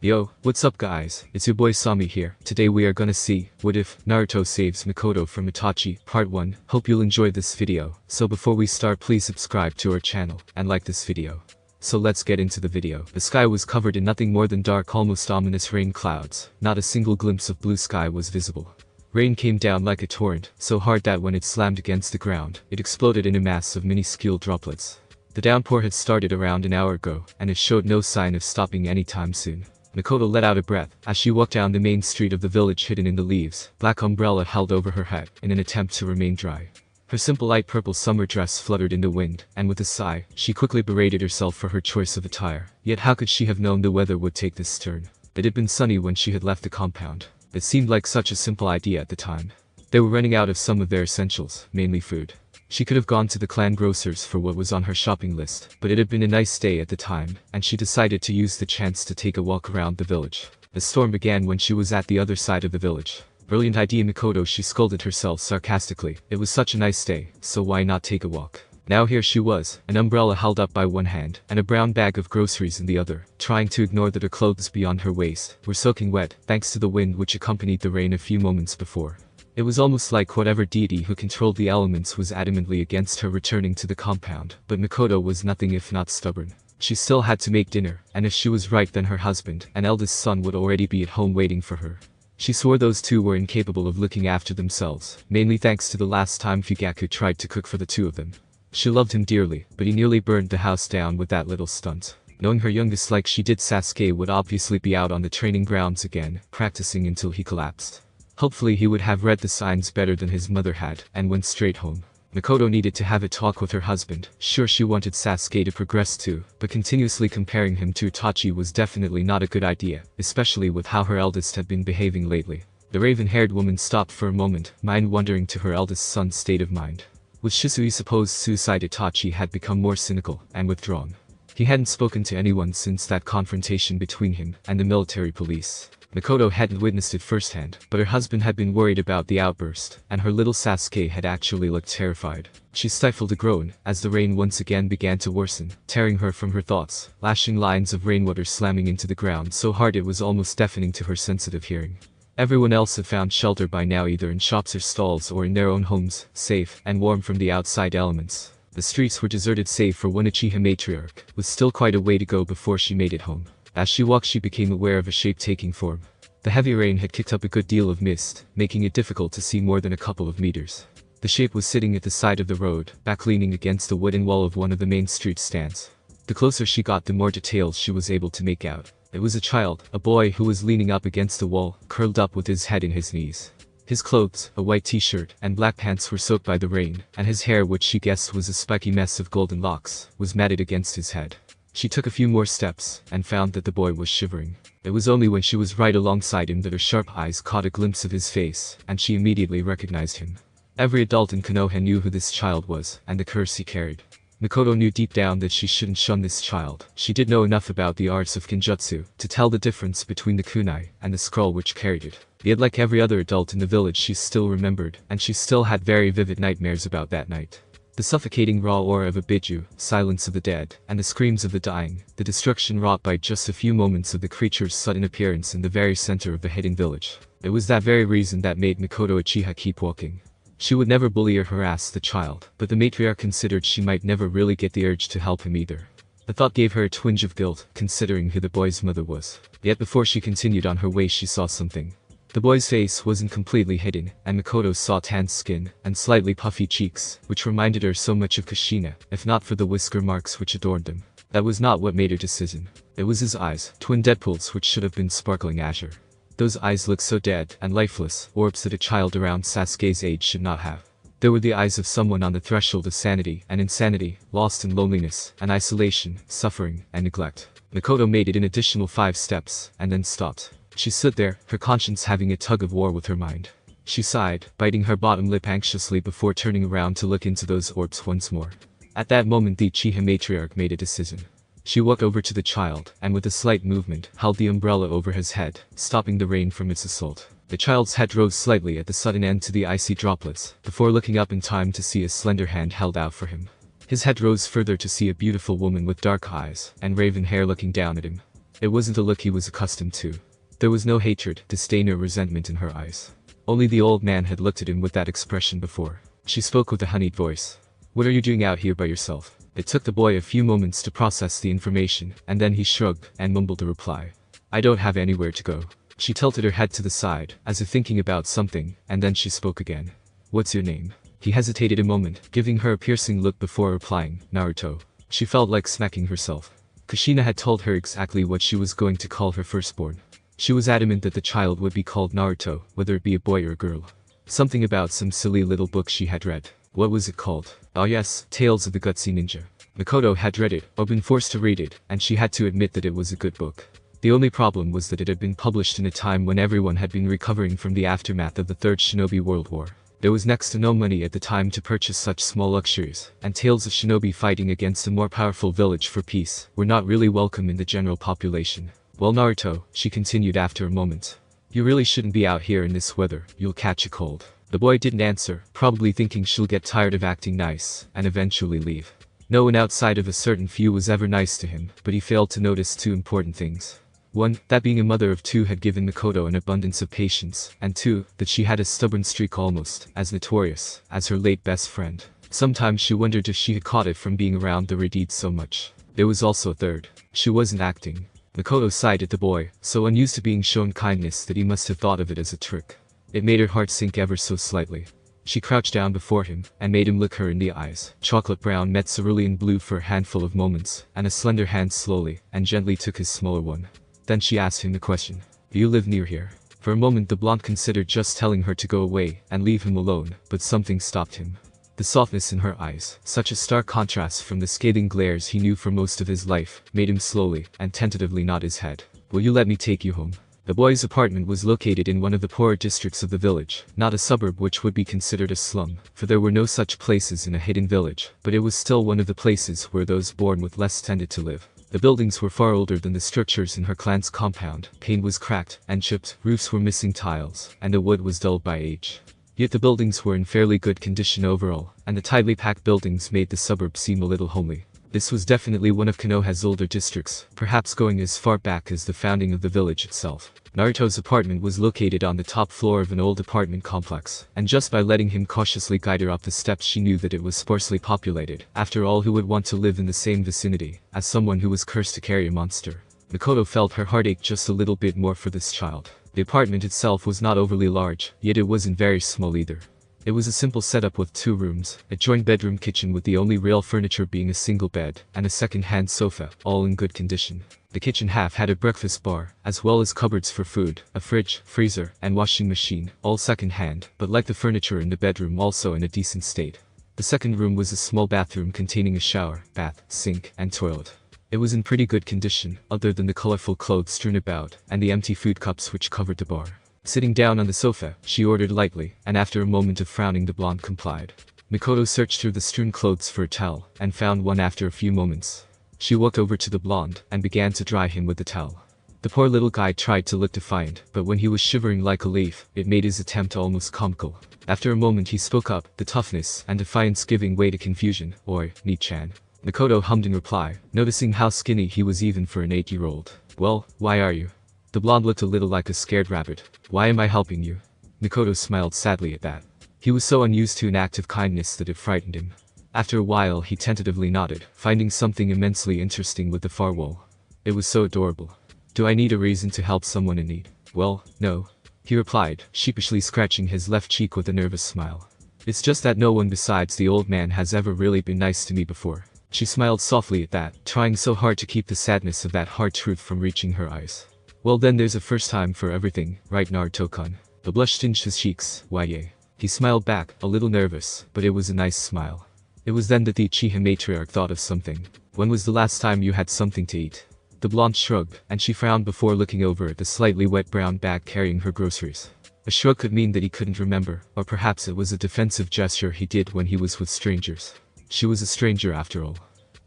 Yo, what's up guys, it's your boy Sami here. Today we are gonna see, what if Naruto saves Mikoto from Itachi, part 1. Hope you'll enjoy this video. So before we start, please subscribe to our channel, and like this video. So let's get into the video. The sky was covered in nothing more than dark, almost ominous rain clouds. Not a single glimpse of blue sky was visible. Rain came down like a torrent, so hard that when it slammed against the ground, it exploded in a mass of minuscule droplets. The downpour had started around an hour ago, and it showed no sign of stopping anytime soon. Mikoto let out a breath as she walked down the main street of the village hidden in the leaves, black umbrella held over her head in an attempt to remain dry. Her simple light purple summer dress fluttered in the wind, and with a sigh, she quickly berated herself for her choice of attire. Yet how could she have known the weather would take this turn? It had been sunny when she had left the compound. It seemed like such a simple idea at the time. They were running out of some of their essentials, mainly food. She could have gone to the clan grocers for what was on her shopping list, but it had been a nice day at the time, and she decided to use the chance to take a walk around the village. The storm began when she was at the other side of the village. Brilliant idea, Mikoto, she scolded herself sarcastically. It was such a nice day, so why not take a walk? Now here she was, an umbrella held up by one hand, and a brown bag of groceries in the other, trying to ignore that her clothes beyond her waist were soaking wet, thanks to the wind which accompanied the rain a few moments before. It was almost like whatever deity who controlled the elements was adamantly against her returning to the compound, but Mikoto was nothing if not stubborn. She still had to make dinner, and if she was right, then her husband and eldest son would already be at home waiting for her. She swore those two were incapable of looking after themselves, mainly thanks to the last time Fugaku tried to cook for the two of them. She loved him dearly, but he nearly burned the house down with that little stunt. Knowing her youngest like she did, Sasuke would obviously be out on the training grounds again, practicing until he collapsed. Hopefully he would have read the signs better than his mother had, and went straight home. Mikoto needed to have a talk with her husband. Sure, she wanted Sasuke to progress too, but continuously comparing him to Itachi was definitely not a good idea, especially with how her eldest had been behaving lately. The raven-haired woman stopped for a moment, mind wandering to her eldest son's state of mind. With Shisui's supposed suicide, Itachi had become more cynical and withdrawn. He hadn't spoken to anyone since that confrontation between him and the military police. Mikoto hadn't witnessed it firsthand, but her husband had been worried about the outburst, and her little Sasuke had actually looked terrified. She stifled a groan as the rain once again began to worsen, tearing her from her thoughts, lashing lines of rainwater slamming into the ground so hard it was almost deafening to her sensitive hearing. Everyone else had found shelter by now, either in shops or stalls or in their own homes, safe and warm from the outside elements. The streets were deserted save for one Uchiha matriarch, with still quite a way to go before she made it home. As she walked, she became aware of a shape taking form. The heavy rain had kicked up a good deal of mist, making it difficult to see more than a couple of meters. The shape was sitting at the side of the road, back leaning against the wooden wall of one of the main street stands. The closer she got, the more details she was able to make out. It was a child, a boy who was leaning up against the wall, curled up with his head in his knees. His clothes, a white t-shirt and black pants, were soaked by the rain, and his hair, which she guessed was a spiky mess of golden locks, was matted against his head. She took a few more steps, and found that the boy was shivering. It was only when she was right alongside him that her sharp eyes caught a glimpse of his face, and she immediately recognized him. Every adult in Konoha knew who this child was, and the curse he carried. Mikoto knew deep down that she shouldn't shun this child. She did know enough about the arts of Kenjutsu to tell the difference between the kunai and the scroll which carried it. Yet like every other adult in the village, she still remembered, and she still had very vivid nightmares about that night. The suffocating raw aura of a biju, silence of the dead, and the screams of the dying, the destruction wrought by just a few moments of the creature's sudden appearance in the very center of the hidden village. It was that very reason that made Mikoto Uchiha keep walking. She would never bully or harass the child, but the matriarch considered she might never really get the urge to help him either. The thought gave her a twinge of guilt, considering who the boy's mother was. Yet before she continued on her way, she saw something. The boy's face wasn't completely hidden, and Mikoto saw tanned skin and slightly puffy cheeks, which reminded her so much of Kushina, if not for the whisker marks which adorned them. That was not what made her decision. It was his eyes, twin Deadpools which should have been sparkling azure. Those eyes looked so dead and lifeless, orbs that a child around Sasuke's age should not have. They were the eyes of someone on the threshold of sanity and insanity, lost in loneliness and isolation, suffering and neglect. Mikoto made it an additional 5 steps, and then stopped. She stood there, her conscience having a tug of war with her mind. She sighed, biting her bottom lip anxiously before turning around to look into those orbs once more. At that moment, the Uchiha matriarch made a decision. She walked over to the child, and with a slight movement, held the umbrella over his head, stopping the rain from its assault. The child's head rose slightly at the sudden end to the icy droplets, before looking up in time to see a slender hand held out for him. His head rose further to see a beautiful woman with dark eyes and raven hair looking down at him. It wasn't a look he was accustomed to. There was no hatred, disdain or resentment in her eyes. Only the old man had looked at him with that expression before. She spoke with a honeyed voice. "What are you doing out here by yourself?" It took the boy a few moments to process the information, and then he shrugged and mumbled a reply. "I don't have anywhere to go." She tilted her head to the side, as if thinking about something, and then she spoke again. "What's your name?" He hesitated a moment, giving her a piercing look before replying, "Naruto." She felt like smacking herself. Kushina had told her exactly what she was going to call her firstborn. She was adamant that the child would be called Naruto, whether it be a boy or a girl. Something about some silly little book she had read. What was it called? Oh yes, Tales of the Gutsy Ninja. Mikoto had read it, or been forced to read it, and she had to admit that it was a good book. The only problem was that it had been published in a time when everyone had been recovering from the aftermath of the Third Shinobi World War. There was next to no money at the time to purchase such small luxuries, and tales of shinobi fighting against a more powerful village for peace were not really welcome in the general population. "Well, Naruto," she continued after a moment, "you really shouldn't be out here in this weather, you'll catch a cold." The boy didn't answer, probably thinking she'll get tired of acting nice, and eventually leave. No one outside of a certain few was ever nice to him, but he failed to notice two important things. One, that being a mother of two had given Mikoto an abundance of patience, and two, that she had a stubborn streak almost as notorious as her late best friend. Sometimes she wondered if she had caught it from being around the Redeeds so much. There was also a third. She wasn't acting. Mikoto sighed at the boy, so unused to being shown kindness that he must have thought of it as a trick. It made her heart sink ever so slightly. She crouched down before him, and made him look her in the eyes. Chocolate brown met cerulean blue for a handful of moments, and a slender hand slowly and gently took his smaller one. Then she asked him the question. "Do you live near here?" For a moment the blonde considered just telling her to go away and leave him alone, but something stopped him. The softness in her eyes, such a stark contrast from the scathing glares he knew for most of his life, made him slowly and tentatively nod his head. "Will you let me take you home?" The boy's apartment was located in one of the poorer districts of the village, not a suburb which would be considered a slum, for there were no such places in a hidden village, but it was still one of the places where those born with less tended to live. The buildings were far older than the structures in her clan's compound, paint was cracked and chipped, roofs were missing tiles, and the wood was dulled by age. Yet the buildings were in fairly good condition overall, and the tightly packed buildings made the suburb seem a little homely. This was definitely one of Konoha's older districts, perhaps going as far back as the founding of the village itself. Naruto's apartment was located on the top floor of an old apartment complex, and just by letting him cautiously guide her up the steps she knew that it was sparsely populated. After all, who would want to live in the same vicinity as someone who was cursed to carry a monster? Mikoto felt her heart ache just a little bit more for this child. The apartment itself was not overly large, yet it wasn't very small either. It was a simple setup with 2 rooms, a joint bedroom kitchen with the only real furniture being a single bed, and a second-hand sofa, all in good condition. The kitchen half had a breakfast bar, as well as cupboards for food, a fridge, freezer, and washing machine, all second-hand, but like the furniture in the bedroom also in a decent state. The second room was a small bathroom containing a shower, bath, sink, and toilet. It was in pretty good condition, other than the colorful clothes strewn about, and the empty food cups which covered the bar. Sitting down on the sofa, she ordered lightly, and after a moment of frowning the blonde complied. Mikoto searched through the strewn clothes for a towel, and found one after a few moments. She walked over to the blonde, and began to dry him with the towel. The poor little guy tried to look defiant, but when he was shivering like a leaf, it made his attempt almost comical. After a moment he spoke up, the toughness and defiance giving way to confusion. "Oi, Ni-chan." Mikoto hummed in reply, noticing how skinny he was even for an 8-year-old. "Well, why are you?" The blonde looked a little like a scared rabbit. "Why am I helping you?" Mikoto smiled sadly at that. He was so unused to an act of kindness that it frightened him. After a while he tentatively nodded, finding something immensely interesting with the far wall. It was so adorable. "Do I need a reason to help someone in need?" "Well, no," he replied, sheepishly scratching his left cheek with a nervous smile. "It's just that no one besides the old man has ever really been nice to me before." She smiled softly at that, trying so hard to keep the sadness of that hard truth from reaching her eyes. "Well then there's a first time for everything, right Naruto-kun?" The blush tinged his cheeks. "Why yeah." He smiled back, a little nervous, but it was a nice smile. It was then that the Uchiha matriarch thought of something. "When was the last time you had something to eat?" The blonde shrugged, and she frowned before looking over at the slightly wet brown bag carrying her groceries. A shrug could mean that he couldn't remember, or perhaps it was a defensive gesture he did when he was with strangers. She was a stranger after all.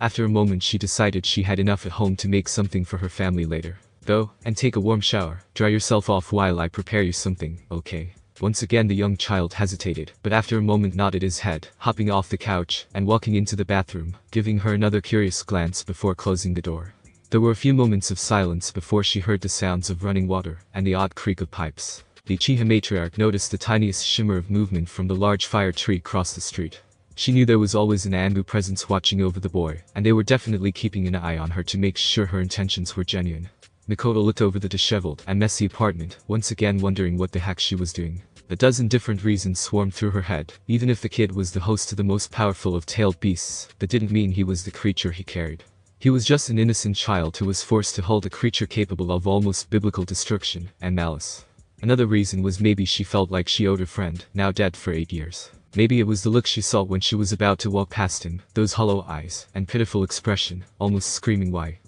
After a moment she decided she had enough at home to make something for her family later. "Go, and take a warm shower, dry yourself off while I prepare you something, okay?" Once again the young child hesitated, but after a moment nodded his head, hopping off the couch, and walking into the bathroom, giving her another curious glance before closing the door. There were a few moments of silence before she heard the sounds of running water and the odd creak of pipes. The Uchiha matriarch noticed the tiniest shimmer of movement from the large fire tree across the street. She knew there was always an Anbu presence watching over the boy, and they were definitely keeping an eye on her to make sure her intentions were genuine. Mikoto looked over the disheveled and messy apartment, once again wondering what the heck she was doing. A dozen different reasons swarmed through her head. Even if the kid was the host to the most powerful of tailed beasts, that didn't mean he was the creature he carried. He was just an innocent child who was forced to hold a creature capable of almost biblical destruction and malice. Another reason was maybe she felt like she owed her friend, now dead for 8 years. Maybe it was the look she saw when she was about to walk past him, those hollow eyes, and pitiful expression, almost screaming why?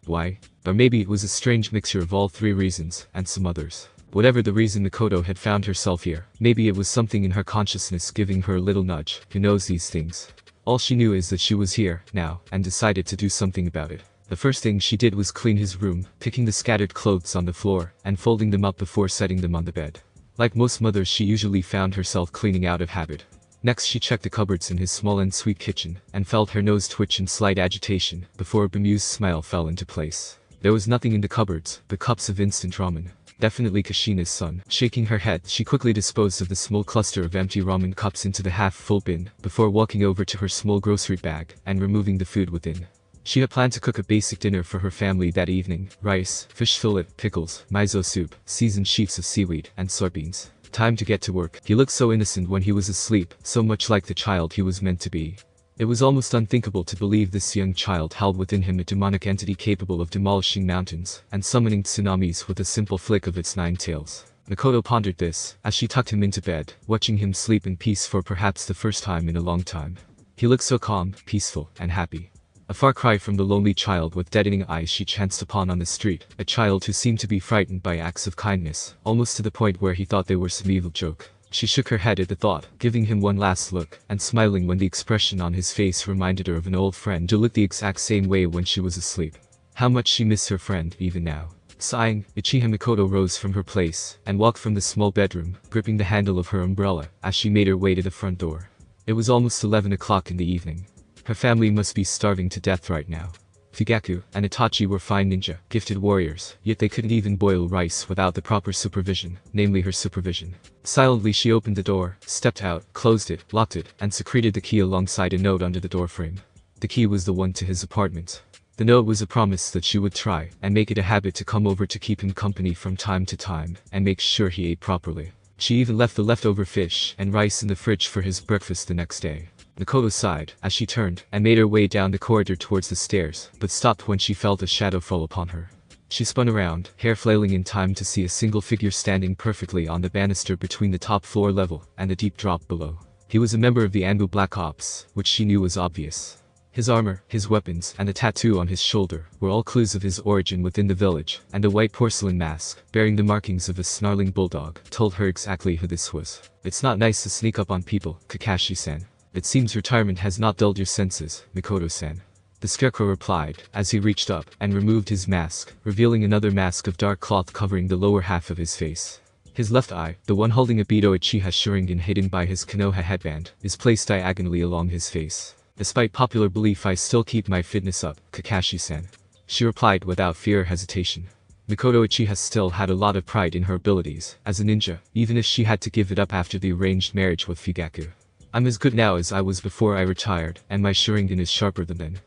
Or maybe it was a strange mixture of all three reasons, and some others. Whatever the reason Mikoto had found herself here, maybe it was something in her consciousness giving her a little nudge. Who knows these things? All she knew is that she was here, now, and decided to do something about it. The first thing she did was clean his room, picking the scattered clothes on the floor, and folding them up before setting them on the bed. Like most mothers, she usually found herself cleaning out of habit. Next she checked the cupboards in his small and sweet kitchen, and felt her nose twitch in slight agitation, before a bemused smile fell into place. There was nothing in the cupboards, but cups of instant ramen. Definitely Kushina's son. Shaking her head, she quickly disposed of the small cluster of empty ramen cups into the half-full bin, before walking over to her small grocery bag, and removing the food within. She had planned to cook a basic dinner for her family that evening: rice, fish fillet, pickles, miso soup, seasoned sheets of seaweed, and soybeans. Time to get to work. He looked so innocent when he was asleep, so much like the child he was meant to be. It was almost unthinkable to believe this young child held within him a demonic entity capable of demolishing mountains and summoning tsunamis with a simple flick of its 9 tails. Mikoto pondered this, as she tucked him into bed, watching him sleep in peace for perhaps the first time in a long time. He looked so calm, peaceful, and happy. A far cry from the lonely child with deadening eyes she chanced upon on the street, a child who seemed to be frightened by acts of kindness, almost to the point where he thought they were some evil joke. She shook her head at the thought, giving him one last look, and smiling when the expression on his face reminded her of an old friend who looked the exact same way when she was asleep. How much she missed her friend, even now. Sighing, Uchiha Mikoto rose from her place, and walked from the small bedroom, gripping the handle of her umbrella, as she made her way to the front door. It was almost 11 o'clock in the evening. Her family must be starving to death right now. Fugaku and Itachi were fine ninja, gifted warriors, yet they couldn't even boil rice without the proper supervision, namely her supervision. Silently she opened the door, stepped out, closed it, locked it, and secreted the key alongside a note under the doorframe. The key was the one to his apartment. The note was a promise that she would try and make it a habit to come over to keep him company from time to time, and make sure he ate properly. She even left the leftover fish and rice in the fridge for his breakfast the next day. Mikoto sighed, as she turned, and made her way down the corridor towards the stairs, but stopped when she felt a shadow fall upon her. She spun around, hair flailing in time to see a single figure standing perfectly on the banister between the top floor level and the deep drop below. He was a member of the Anbu Black Ops, which she knew was obvious. His armor, his weapons, and the tattoo on his shoulder were all clues of his origin within the village, and a white porcelain mask, bearing the markings of a snarling bulldog, told her exactly who this was. It's not nice to sneak up on people, Kakashi-san. It seems retirement has not dulled your senses, Mikoto-san. The scarecrow replied, as he reached up and removed his mask, revealing another mask of dark cloth covering the lower half of his face. His left eye, the one holding a Beto Uchiha Sharingan hidden by his Konoha headband, is placed diagonally along his face. Despite popular belief, I still keep my fitness up, Kakashi-san. She replied without fear or hesitation. Mikoto Uchiha still had a lot of pride in her abilities as a ninja, even if she had to give it up after the arranged marriage with Fugaku. I'm as good now as I was before I retired, and my Sharingan is sharper than then.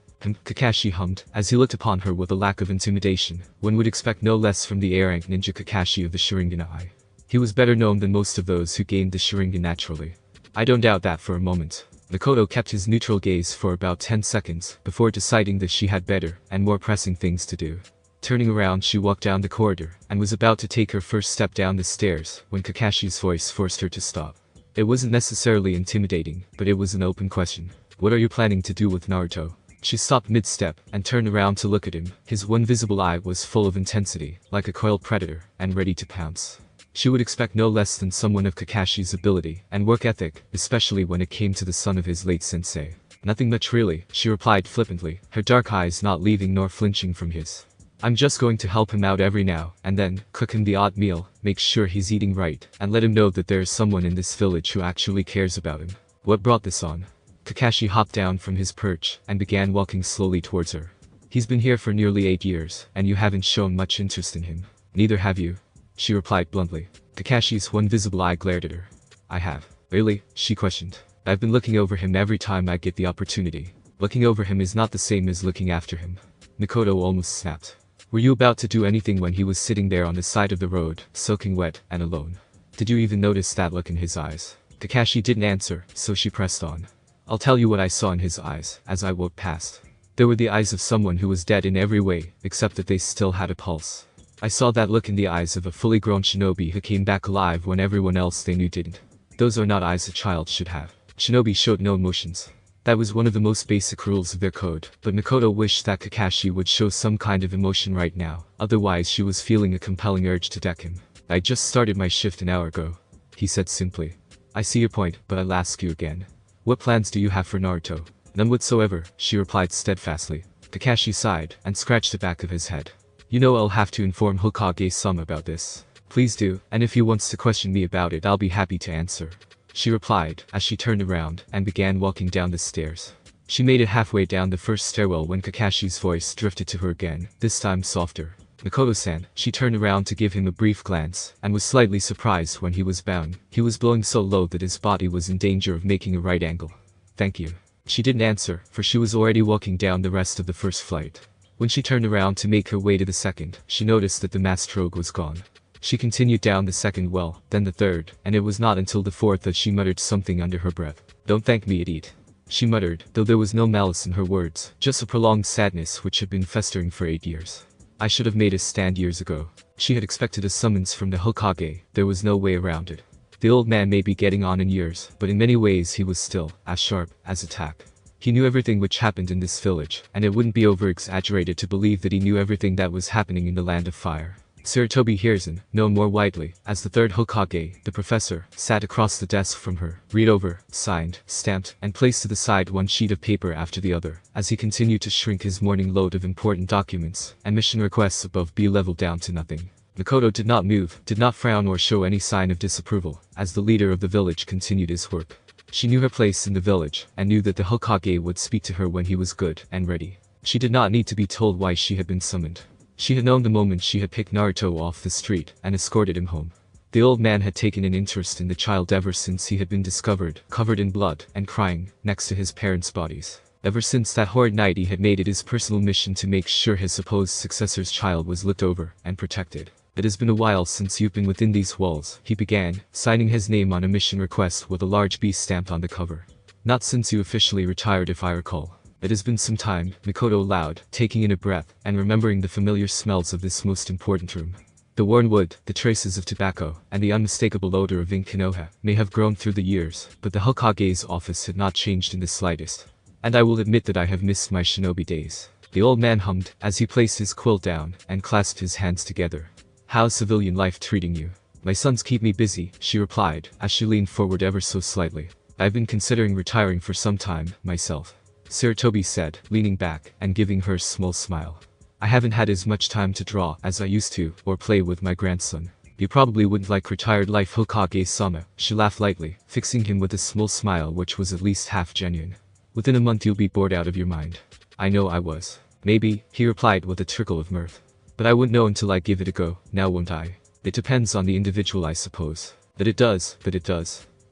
Kakashi hummed, as he looked upon her with a lack of intimidation. One would expect no less from the A-rank ninja Kakashi of the Sharingan Eye. He was better known than most of those who gained the Sharingan naturally. I don't doubt that for a moment. Mikoto kept his neutral gaze for about 10 seconds, before deciding that she had better, and more pressing things to do. Turning around, she walked down the corridor, and was about to take her first step down the stairs, when Kakashi's voice forced her to stop. It wasn't necessarily intimidating, but it was an open question. What are you planning to do with Naruto? She stopped mid-step, and turned around to look at him. His one visible eye was full of intensity, like a coiled predator, and ready to pounce. She would expect no less than someone of Kakashi's ability and work ethic, especially when it came to the son of his late sensei. Nothing much really, she replied flippantly, her dark eyes not leaving nor flinching from his. I'm just going to help him out every now and then, cook him the odd meal, make sure he's eating right, and let him know that there is someone in this village who actually cares about him. What brought this on? Kakashi hopped down from his perch and began walking slowly towards her. He's been here for nearly 8 years, and you haven't shown much interest in him. Neither have you. She replied bluntly. Kakashi's one visible eye glared at her. I have. Really? She questioned. I've been looking over him every time I get the opportunity. Looking over him is not the same as looking after him. Mikoto almost snapped. Were you about to do anything when he was sitting there on the side of the road, soaking wet and alone? Did you even notice that look in his eyes? Kakashi didn't answer, so she pressed on. I'll tell you what I saw in his eyes, as I walked past. They were the eyes of someone who was dead in every way, except that they still had a pulse. I saw that look in the eyes of a fully grown shinobi who came back alive when everyone else they knew didn't. Those are not eyes a child should have. Shinobi showed no emotions. That was one of the most basic rules of their code, but Mikoto wished that Kakashi would show some kind of emotion right now, otherwise she was feeling a compelling urge to deck him. I just started my shift an hour ago, he said simply. I see your point, but I'll ask you again. What plans do you have for Naruto? None whatsoever, she replied steadfastly. Kakashi sighed, and scratched the back of his head. You know I'll have to inform Hokage-sama about this. Please do, and if he wants to question me about it I'll be happy to answer. She replied, as she turned around, and began walking down the stairs. She made it halfway down the first stairwell when Kakashi's voice drifted to her again, this time softer. Mikoto-san, she turned around to give him a brief glance, and was slightly surprised when he was bowing. He was blowing so low that his body was in danger of making a right angle. Thank you. She didn't answer, for she was already walking down the rest of the first flight. When she turned around to make her way to the second, she noticed that the masked rogue was gone. She continued down the second well, then the third, and it was not until the fourth that she muttered something under her breath. Don't thank me, idiot. She muttered, though there was no malice in her words, just a prolonged sadness which had been festering for 8 years. I should have made a stand years ago. She had expected a summons from the Hokage, there was no way around it. The old man may be getting on in years, but in many ways he was still as sharp as a tack. He knew everything which happened in this village, and it wouldn't be over-exaggerated to believe that he knew everything that was happening in the Land of Fire. Sarutobi Hiruzen, known more widely as the third Hokage, the professor, sat across the desk from her, read over, signed, stamped, and placed to the side one sheet of paper after the other, as he continued to shrink his morning load of important documents and mission requests above B-level down to nothing. Mikoto did not move, did not frown or show any sign of disapproval, as the leader of the village continued his work. She knew her place in the village, and knew that the Hokage would speak to her when he was good and ready. She did not need to be told why she had been summoned. She had known the moment she had picked Naruto off the street and escorted him home. The old man had taken an interest in the child ever since he had been discovered, covered in blood and crying, next to his parents' bodies. Ever since that horrid night he had made it his personal mission to make sure his supposed successor's child was looked over and protected. It has been a while since you've been within these walls, he began, signing his name on a mission request with a large B stamped on the cover. Not since you officially retired if I recall. It has been some time, Mikoto allowed, taking in a breath, and remembering the familiar smells of this most important room. The worn wood, the traces of tobacco, and the unmistakable odor of ink Konoha may have grown through the years, but the Hokage's office had not changed in the slightest. And I will admit that I have missed my shinobi days. The old man hummed, as he placed his quill down, and clasped his hands together. How's civilian life treating you? My sons keep me busy, she replied, as she leaned forward ever so slightly. I've been considering retiring for some time, myself. Sarutobi said, leaning back, and giving her a small smile. I haven't had as much time to draw as I used to, or play with my grandson. You probably wouldn't like retired life, Hokage-sama, she laughed lightly, fixing him with a small smile which was at least half genuine. Within a month you'll be bored out of your mind. I know I was. Maybe, he replied with a trickle of mirth. But I wouldn't know until I give it a go, now won't I? It depends on the individual, I suppose. But it does.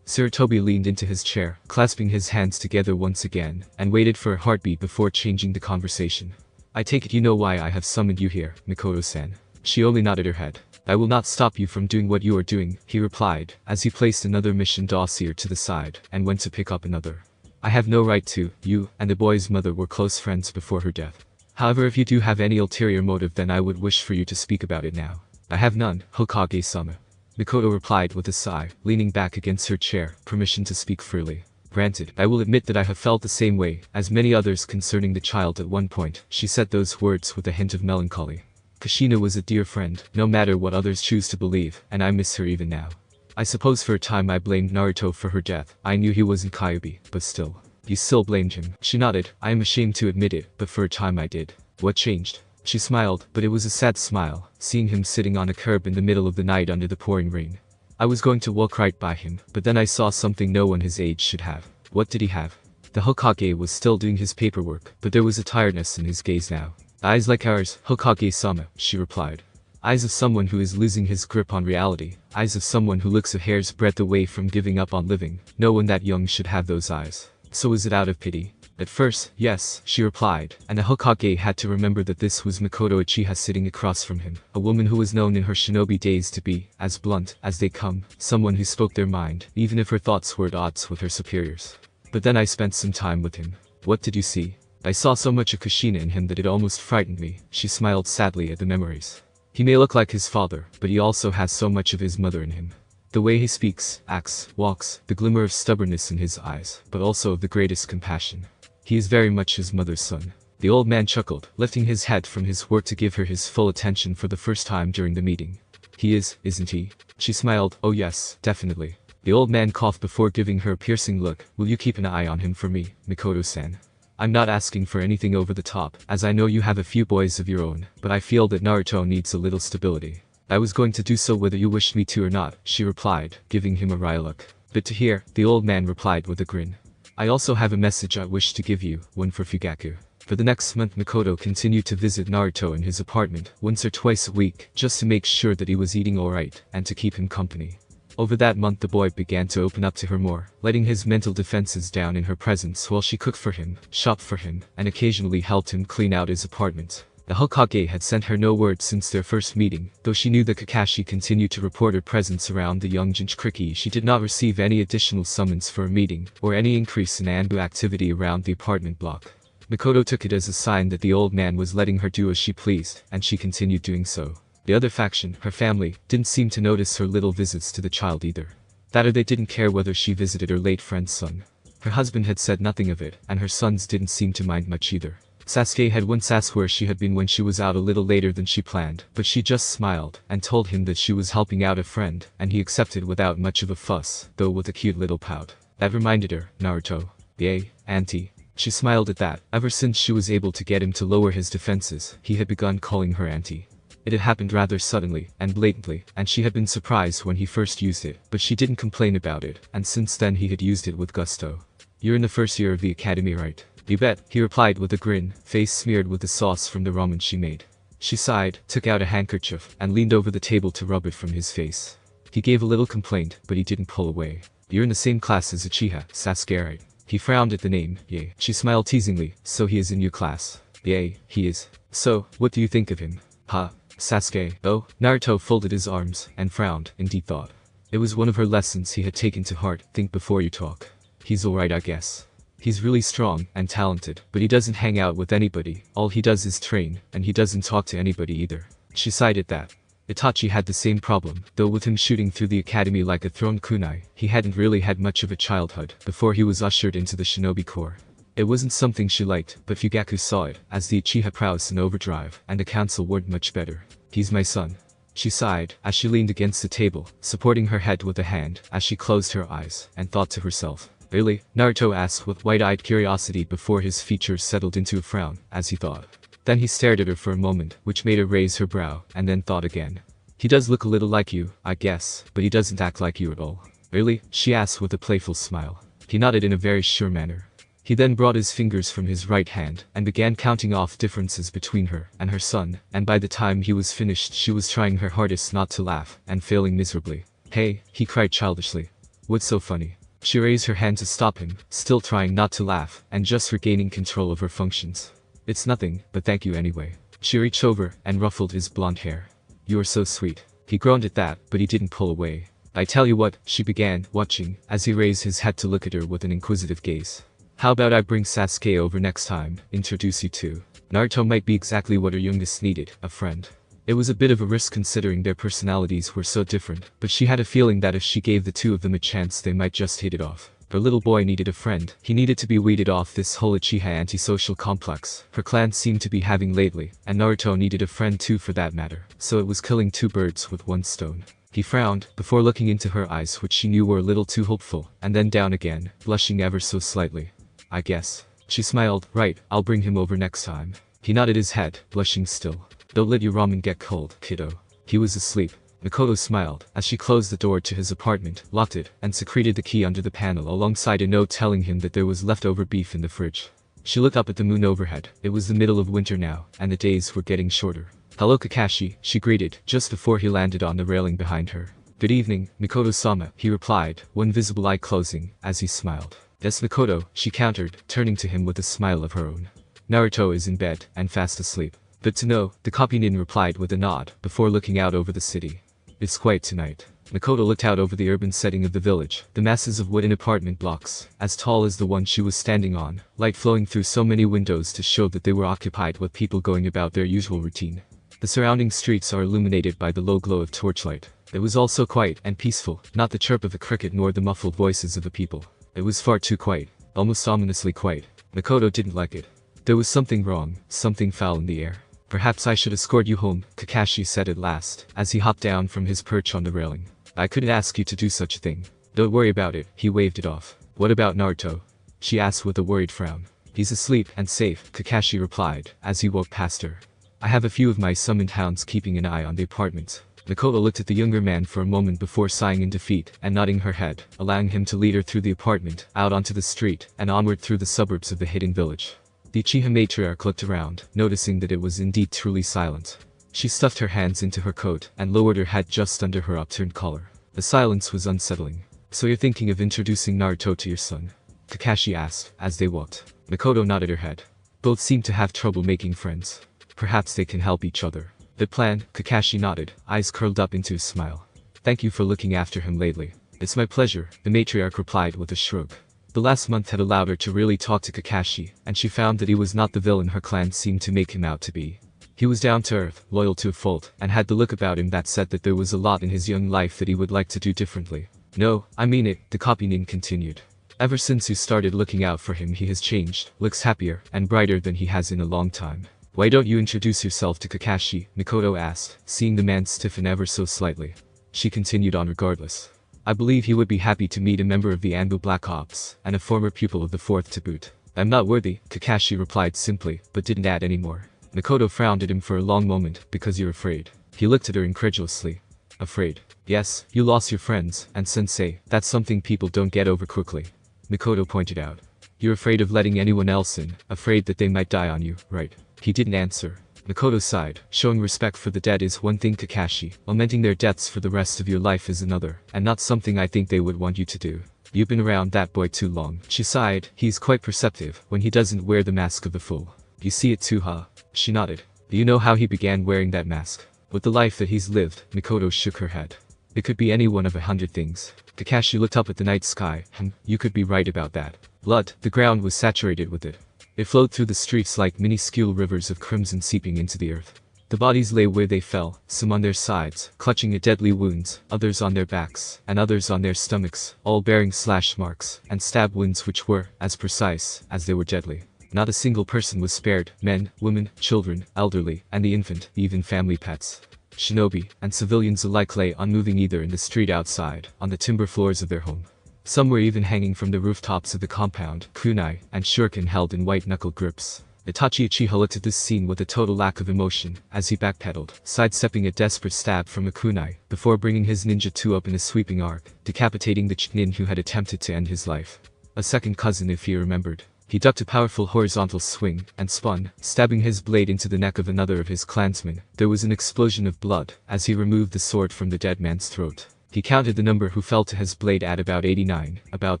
Sarutobi leaned into his chair, clasping his hands together once again, and waited for a heartbeat before changing the conversation. I take it you know why I have summoned you here, Mikoto-san. She only nodded her head. I will not stop you from doing what you are doing, he replied, as he placed another mission dossier to the side, and went to pick up another. I have no right to. You and the boy's mother were close friends before her death. However, if you do have any ulterior motive, then I would wish for you to speak about it now. I have none, Hokage-sama. Mikoto replied with a sigh, leaning back against her chair, permission to speak freely. Granted, I will admit that I have felt the same way as many others concerning the child at one point. She said those words with a hint of melancholy. Kushina was a dear friend, no matter what others choose to believe, and I miss her even now. I suppose for a time I blamed Naruto for her death. I knew he wasn't Kyuubi, but still. You still blamed him. She nodded. I am ashamed to admit it, but for a time I did. What changed? She smiled, but it was a sad smile, seeing him sitting on a curb in the middle of the night under the pouring rain. I was going to walk right by him, but then I saw something no one his age should have. What did he have? The Hokage was still doing his paperwork, but there was a tiredness in his gaze now. Eyes like ours, Hokage-sama, she replied. Eyes of someone who is losing his grip on reality, eyes of someone who looks a hair's breadth away from giving up on living. No one that young should have those eyes. So is it out of pity? At first, yes, she replied, and the Hokage had to remember that this was Mikoto Uchiha sitting across from him, a woman who was known in her shinobi days to be, as blunt as they come, someone who spoke their mind, even if her thoughts were at odds with her superiors. But then I spent some time with him. What did you see? I saw so much of Kushina in him that it almost frightened me. She smiled sadly at the memories. He may look like his father, but he also has so much of his mother in him. The way he speaks, acts, walks, the glimmer of stubbornness in his eyes, but also of the greatest compassion. He is very much his mother's son. The old man chuckled, lifting his head from his work to give her his full attention for the first time during the meeting. He is, isn't he? She smiled. Oh yes, definitely. The old man coughed before giving her a piercing look. Will you keep an eye on him for me, Mikoto-san? I'm not asking for anything over the top, as I know you have a few boys of your own, but I feel that Naruto needs a little stability. I was going to do so whether you wished me to or not, she replied, giving him a wry look. But to hear, the old man replied with a grin. I also have a message I wish to give you, one for Fugaku. For the next month Mikoto continued to visit Naruto in his apartment, once or twice a week, just to make sure that he was eating alright, and to keep him company. Over that month the boy began to open up to her more, letting his mental defenses down in her presence while she cooked for him, shopped for him, and occasionally helped him clean out his apartment. The Hokage had sent her no word since their first meeting, though she knew that Kakashi continued to report her presence around the young Jinchuriki. She did not receive any additional summons for a meeting, or any increase in Anbu activity around the apartment block. Mikoto took it as a sign that the old man was letting her do as she pleased, and she continued doing so. The other faction, her family, didn't seem to notice her little visits to the child either. That or they didn't care whether she visited her late friend's son. Her husband had said nothing of it, and her sons didn't seem to mind much either. Sasuke had once asked where she had been when she was out a little later than she planned, but she just smiled, and told him that she was helping out a friend, and he accepted without much of a fuss, though with a cute little pout. That reminded her, Naruto. Yay, auntie. She smiled at that. Ever since she was able to get him to lower his defenses, he had begun calling her auntie. It had happened rather suddenly, and blatantly, and she had been surprised when he first used it, but she didn't complain about it, and since then he had used it with gusto. You're in the first year of the academy, right? You bet, he replied with a grin, face smeared with the sauce from the ramen she made. She sighed, took out a handkerchief, and leaned over the table to rub it from his face. He gave a little complaint, but he didn't pull away. You're in the same class as Uchiha, Sasuke, right? He frowned at the name. Yay. She smiled teasingly. So he is in your class. Yay, he is. So, what do you think of him? Ha. Sasuke. Oh, Naruto folded his arms, and frowned, in deep thought. It was one of her lessons he had taken to heart. Think before you talk. He's alright, I guess. He's really strong, and talented, but he doesn't hang out with anybody. All he does is train, and he doesn't talk to anybody either. She sighed at that. Itachi had the same problem, though with him shooting through the academy like a thrown kunai, he hadn't really had much of a childhood, before he was ushered into the shinobi corps. It wasn't something she liked, but Fugaku saw it, as the Uchiha prowess in overdrive, and the council weren't much better. He's my son. She sighed, as she leaned against the table, supporting her head with a hand, as she closed her eyes, and thought to herself. Really? Naruto asked with wide-eyed curiosity before his features settled into a frown, as he thought. Then he stared at her for a moment, which made her raise her brow, and then thought again. He does look a little like you, I guess, but he doesn't act like you at all. Really? She asked with a playful smile. He nodded in a very sure manner. He then brought his fingers from his right hand, and began counting off differences between her and her son, and by the time he was finished she was trying her hardest not to laugh, and failing miserably. Hey, he cried childishly. What's so funny? She raised her hand to stop him, still trying not to laugh, and just regaining control of her functions. It's nothing, but thank you anyway. She reached over, and ruffled his blonde hair. You are so sweet. He groaned at that, but he didn't pull away. I tell you what, she began, watching, as he raised his head to look at her with an inquisitive gaze. How about I bring Sasuke over next time, introduce you to. Naruto might be exactly what her youngest needed, a friend. It was a bit of a risk considering their personalities were so different, but she had a feeling that if she gave the two of them a chance they might just hit it off. Her little boy needed a friend. He needed to be weeded off this whole Uchiha antisocial complex her clan seemed to be having lately, and Naruto needed a friend too for that matter, so it was killing two birds with one stone. He frowned, before looking into her eyes which she knew were a little too hopeful, and then down again, blushing ever so slightly. I guess. She smiled. Right, I'll bring him over next time. He nodded his head, blushing still. Don't let your ramen get cold, kiddo. He was asleep. Mikoto smiled, as she closed the door to his apartment, locked it, and secreted the key under the panel alongside a note telling him that there was leftover beef in the fridge. She looked up at the moon overhead. It was the middle of winter now, and the days were getting shorter. "Hello Kakashi," she greeted, just before he landed on the railing behind her. "Good evening, Mikoto-sama," he replied, one visible eye closing, as he smiled. "Yes Mikoto," she countered, turning to him with a smile of her own. "Naruto is in bed, and fast asleep." "Good to know," the copy-nin replied with a nod, before looking out over the city. "It's quiet tonight." Mikoto looked out over the urban setting of the village, the masses of wooden apartment blocks, as tall as the one she was standing on, light flowing through so many windows to show that they were occupied with people going about their usual routine. The surrounding streets are illuminated by the low glow of torchlight. It was all so quiet and peaceful, not the chirp of a cricket nor the muffled voices of the people. It was far too quiet, almost ominously quiet. Mikoto didn't like it. There was something wrong, something foul in the air. "Perhaps I should escort you home," Kakashi said at last, as he hopped down from his perch on the railing. "I couldn't ask you to do such a thing." "Don't worry about it," he waved it off. "What about Naruto?" she asked with a worried frown. "He's asleep and safe," Kakashi replied, as he walked past her. "I have a few of my summoned hounds keeping an eye on the apartment." Mikoto looked at the younger man for a moment before sighing in defeat and nodding her head, allowing him to lead her through the apartment, out onto the street, and onward through the suburbs of the hidden village. The Uchiha matriarch looked around, noticing that it was indeed truly silent. She stuffed her hands into her coat and lowered her head just under her upturned collar. The silence was unsettling. "So you're thinking of introducing Naruto to your son?" Kakashi asked, as they walked. Mikoto nodded her head. Both seemed to have trouble making friends. Perhaps they can help each other. "The plan," Kakashi nodded, eyes curled up into a smile. "Thank you for looking after him lately." "It's my pleasure," the matriarch replied with a shrug. The last month had allowed her to really talk to Kakashi, and she found that he was not the villain her clan seemed to make him out to be. He was down to earth, loyal to a fault, and had the look about him that said that there was a lot in his young life that he would like to do differently. "No, I mean it," the copy-nin continued. "Ever since you started looking out for him he has changed, looks happier, and brighter than he has in a long time." "Why don't you introduce yourself to Kakashi?" Mikoto asked, seeing the man stiffen ever so slightly. She continued on regardless. "I believe he would be happy to meet a member of the Anbu Black Ops, and a former pupil of the 4th to boot." "I'm not worthy," Kakashi replied simply, but didn't add any more. Mikoto frowned at him for a long moment. "Because you're afraid." He looked at her incredulously. "Afraid?" "Yes, you lost your friends, and sensei, that's something people don't get over quickly," Mikoto pointed out. "You're afraid of letting anyone else in, afraid that they might die on you, right?" He didn't answer. Mikoto sighed. "Showing respect for the dead is one thing, Kakashi. Lamenting their deaths for the rest of your life is another, and not something I think they would want you to do. You've been around that boy too long." She sighed. "He's quite perceptive when he doesn't wear the mask of the fool. You see it too, huh?" She nodded. "Do you know how he began wearing that mask?" "With the life that he's lived," Mikoto shook her head. "It could be any one of 100 things." Kakashi looked up at the night sky. You could be right about that." Blood, the ground was saturated with it. It flowed through the streets like minuscule rivers of crimson seeping into the earth. The bodies lay where they fell, some on their sides, clutching at deadly wounds, others on their backs, and others on their stomachs, all bearing slash marks, and stab wounds which were as precise as they were deadly. Not a single person was spared, men, women, children, elderly, and the infant, even family pets. Shinobi and civilians alike lay unmoving either in the street outside, on the timber floors of their home. Some were even hanging from the rooftops of the compound, kunai and shuriken held in white-knuckle grips. Itachi Uchiha looked at this scene with a total lack of emotion, as he backpedaled, sidestepping a desperate stab from a kunai, before bringing his ninja 2 up in a sweeping arc, decapitating the chunin who had attempted to end his life. A second cousin if he remembered. He ducked a powerful horizontal swing, and spun, stabbing his blade into the neck of another of his clansmen. There was an explosion of blood, as he removed the sword from the dead man's throat. He counted the number who fell to his blade at about 89, about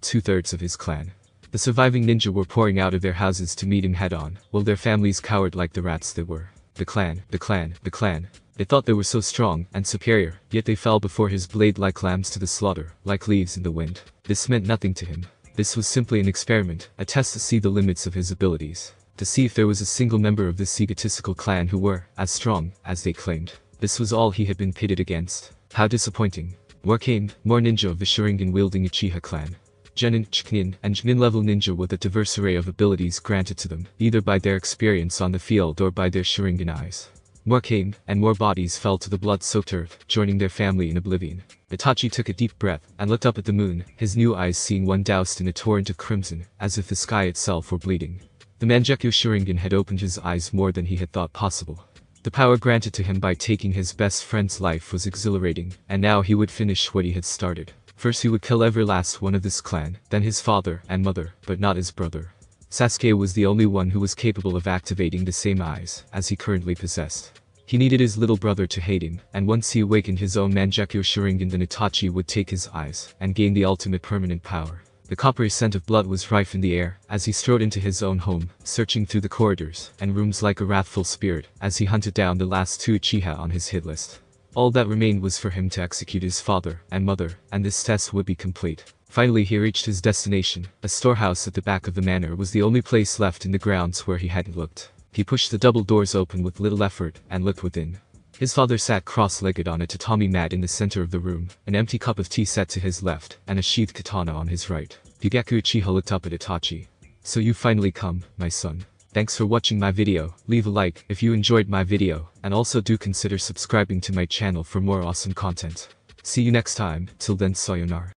2/3 of his clan. The surviving ninja were pouring out of their houses to meet him head-on, while their families cowered like the rats they were. The clan, the clan, the clan. They thought they were so strong and superior, yet they fell before his blade like lambs to the slaughter, like leaves in the wind. This meant nothing to him. This was simply an experiment, a test to see the limits of his abilities. To see if there was a single member of this egotistical clan who were as strong as they claimed. This was all he had been pitted against. How disappointing. More came, more ninja of the Sharingan-wielding Uchiha clan. Genin, Chunin, and Chunin-level ninja with a diverse array of abilities granted to them, either by their experience on the field or by their Sharingan eyes. More came, and more bodies fell to the blood-soaked earth, joining their family in oblivion. Itachi took a deep breath, and looked up at the moon, his new eyes seeing one doused in a torrent of crimson, as if the sky itself were bleeding. The Mangekyou Sharingan had opened his eyes more than he had thought possible. The power granted to him by taking his best friend's life was exhilarating, and now he would finish what he had started. First he would kill every last one of this clan, then his father and mother, but not his brother. Sasuke was the only one who was capable of activating the same eyes as he currently possessed. He needed his little brother to hate him, and once he awakened his own Mangekyou Sharingan, then Itachi would take his eyes and gain the ultimate permanent power. The coppery scent of blood was rife in the air as he strode into his own home, searching through the corridors and rooms like a wrathful spirit as he hunted down the last 2 Uchiha on his hit list. All that remained was for him to execute his father and mother, and this test would be complete. Finally he reached his destination. A storehouse at the back of the manor was the only place left in the grounds where he hadn't looked. He pushed the double doors open with little effort and looked within. His father sat cross-legged on a tatami mat in the center of the room, an empty cup of tea set to his left, and a sheathed katana on his right. Gyugaku Uchiha looked up at Itachi. "So you finally come, my son. Thanks for watching my video. Leave a like if you enjoyed my video, and also do consider subscribing to my channel for more awesome content. See you next time, till then sayonara."